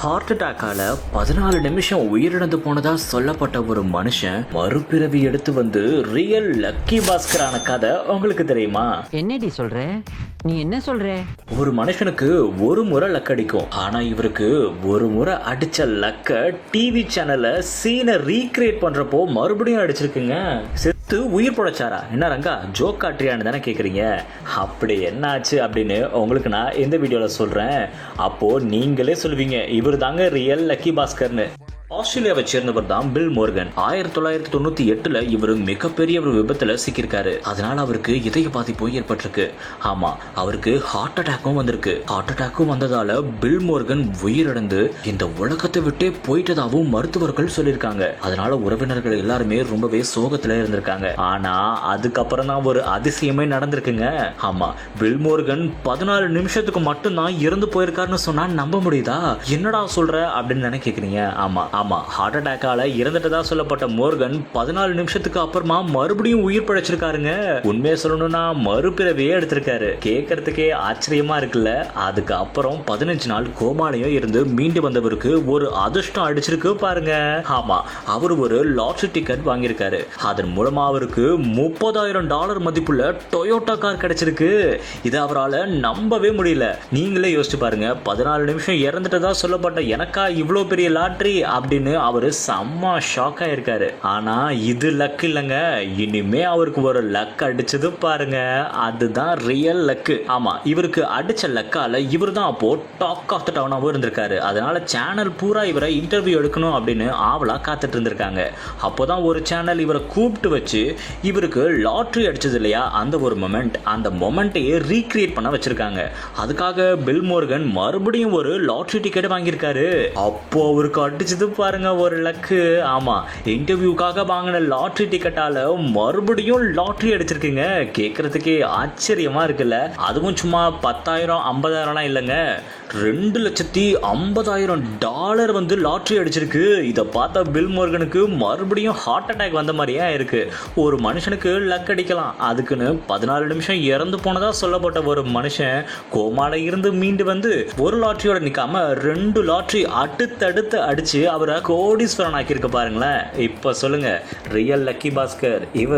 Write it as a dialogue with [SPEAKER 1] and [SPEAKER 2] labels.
[SPEAKER 1] Heart அட்டாக்கால 14 நிமிஷம் உயிரிழந்து போனதா சொல்லப்பட்ட ஒரு மனுஷன் மறுபிறவி எடுத்து வந்து ரியல் லக்கி பாஸ்கரான கதை உங்களுக்கு தெரியுமா?
[SPEAKER 2] என்னடி சொல்ற? நீ என்ன சொல்ற?
[SPEAKER 1] ஒரு மனுஷனுக்கு ஒரு முறை லக் அடிக்கும். ஆனா இவருக்கு ஒரு முறை அடிச்ச லக்க டிவி சேனல்ல சீனை ரீக்ரியேட் பண்றப்போ மறுபடியும் அடிச்சிருக்குங்க. செத்து உயிர் பொழைச்சாரா? என்ன ரங்கா ஜோக் காட்டுறியான்னு தானே கேக்குறீங்க? அப்படி என்ன ஆச்சு அப்படின்னு உங்களுக்கு நான் இந்த வீடியோல சொல்றேன். அப்போ நீங்களே சொல்லுவீங்க இவர் தாங்க ரியல் லக்கி பாஸ்கர்னு. ஆஸ்திரேலியாவை சேர்ந்தவர் தான் பில் மோர்கன். 1998 இவர் மிகப்பெரிய ஒரு விபத்துல சிக்கியிருக்காரு. அதனால அவருக்கு இதய பாதிப்பும் ஏற்பட்டிருக்கு. ஆமா, அவருக்கு ஹார்ட் அட்டாக்கும் வந்திருக்கு. ஹார்ட் அட்டாக்கும் வந்ததால பில் மோர்கன் உயிரிழந்து இந்த உலகத்தை விட்டே போயிட்டதாகவும் மருத்துவர்கள் சொல்லியிருக்காங்க. அதனால உறவினர்கள் எல்லாருமே ரொம்பவே சோகத்துல இருந்திருக்காங்க. ஆனா அதுக்கப்புறம் தான் ஒரு அதிசயமே நடந்திருக்குங்க. ஆமா, பில் மோர்கன் 14 நிமிஷத்துக்கு மட்டும்தான் இறந்து போயிருக்காருன்னு சொன்னா நம்ப முடியுதா? என்னடா சொல்ற அப்படின்னு தானே கேக்குறீங்க. ஆமா, ஹார்ட் அட்டாக்கால இறந்துட்டதா சொல்லப்பட்ட மோர்கன் 14 நிமிஷத்துக்கு அப்புறமா மறுபடியும் உயிர் பிழைச்சிருக்காருங்க. உண்மையை சொல்லணும்னா மறுபிறவியே எடுத்திருக்காரு. கேட்கறதுக்கே ஆச்சரியமா இருக்குல்ல. அதுக்கு அப்புறம் 15 நாள் கோமாலையும் இருந்து மீண்டு வந்தவருக்கு ஒரு அதிர்ஷ்டம் அடிச்சிருக்கு பாருங்க. ஆமா, அவர் ஒரு லாட்டரி டிக்கெட் வாங்கியிருக்காரு. அதன் மூலமா அவருக்கு $30,000 மதிப்புள்ள டொயோட்டா கார் கிடைச்சிருக்கு. இது அவரால் நம்பவே முடியல. நீங்களே யோசிச்சு பாருங்க, 14 நிமிஷம் இறந்துட்டதா சொல்லப்பட்ட எனக்கா இவ்வளோ பெரிய லாட்டரி அப்படின்னு அவரு செம்ம ஷாக் ஆயிருக்காரு. ஆனா இது லக் இல்லைங்க. இனிமே அவருக்கு ஒரு லக் அடிச்சது பாருங்க, அதுதான் ரியல் லக்கு. ஆமா, இவருக்கு அடிச்ச லக்கால இவர் தான் அப்போ டாக் ஆஃப் த டவுனாவும் இருந்திருக்காரு. அதனால சேனல் பூரா இவரை இன்டர்வியூ எடுக்கணும் அப்படின்னு ஆவலா காத்துட்டு இருந்திருக்காங்க. அப்போதான் ஒரு சேனல் இவரை கூப்பிட்டு வச்சு இவருக்கு லாட்ரி அடிச்சது இல்லையா, அந்த ஒரு அந்த மொமெண்ட்டையே ரீக்ரியேட் பண்ண வச்சிருக்காங்க. அதுக்காக பில் மோர்கன் மறுபடியும் ஒரு லாட்ரி டிக்கெட் வாங்கியிருக்காரு. அப்போ அவருக்கு அடிச்சது பாருங்க ஒரு லக்கு. ஆமா, இன்டர்வியூக்காக வாங்கின லாட்டரி டிக்கெட்டால மறுபடியும் லாட்டரி அடிச்சிருக்கீங்க. கேட்கறதுக்கே ஆச்சரியமா இருக்குல்ல. அதுவும் சும்மா 10,000 50,000 இல்லைங்க, $2,50,000 வந்து லாட்டரி அடிச்சிருக்கு. இதை பார்த்த பில் மோர்கனுக்கு மறுபடியும் ஹார்ட் அட்டாக் வந்த மாதிரியா இருக்கு. ஒரு மனுஷனுக்கு லக் அடிக்கலாம், அதுக்குன்னு 14 நிமிஷம் இறந்து போனதா சொல்லப்பட்ட ஒரு மனுஷன் கோமால இருந்து மீண்டு வந்து ஒரு லாட்டரியோட நிக்காம 2 லாட்டரி அடுத்தடுத்து அடிச்சு அவரை கோடீஸ்வரன் ஆக்கியிருக்க பாருங்களேன். இப்ப சொல்லுங்க, ரியல் லக்கி பாஸ்கர் இவர்